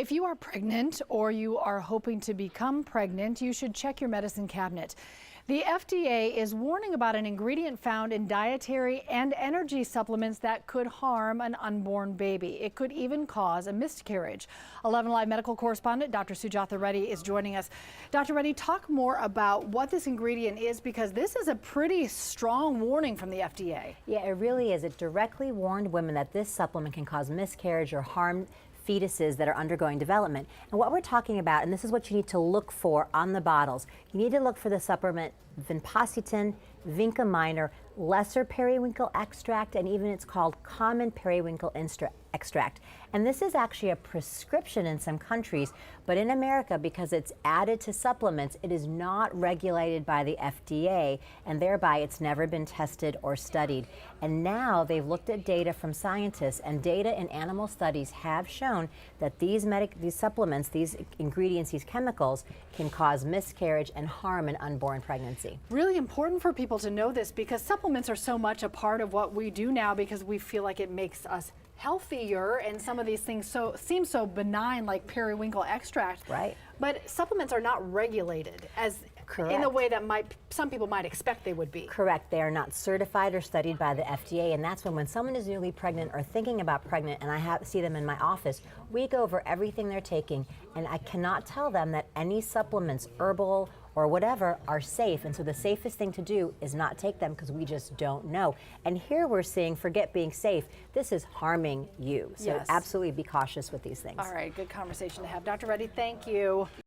If you are pregnant or you are hoping to become pregnant, you should check your medicine cabinet. The FDA is warning about an ingredient found in dietary and energy supplements that could harm an unborn baby. It could even cause a miscarriage. 11 Live medical correspondent Dr. Sujatha Reddy is joining us. Dr. Reddy, talk more about what this ingredient is, because this is a pretty strong warning from the FDA. Yeah, it really is. It directly warned women that this supplement can cause miscarriage or harm fetuses that are undergoing development. And what we're talking about, and this is what you need to look for on the bottles, you need to look for the supplement vinpocetine, vinca minor, lesser periwinkle extract, and even it's called common periwinkle extract. And this is actually a prescription in some countries, but in America, because it's added to supplements, it is not regulated by the FDA, and thereby it's never been tested or studied. And now they've looked at data from scientists, and data in animal studies have shown that these supplements, these ingredients, these chemicals can cause miscarriage and harm an unborn pregnancy. Really important for people to know this, because supplements are so much a part of what we do now, because we feel like it makes us healthier, and some of these things seem so benign, like periwinkle extract. Right. But supplements are not regulated as Correct. in the way that some people might expect they would be. Correct. They are not certified or studied by the FDA, and that's when someone is newly pregnant or thinking about pregnant, and I see them in my office, we go over everything they're taking, and I cannot tell them that any supplements, herbal or whatever, are safe. And so the safest thing to do is not take them, because we just don't know. And here we're seeing, forget being safe, this is harming you. So yes, absolutely be cautious with these things. All right, good conversation to have. Dr. Reddy, thank you.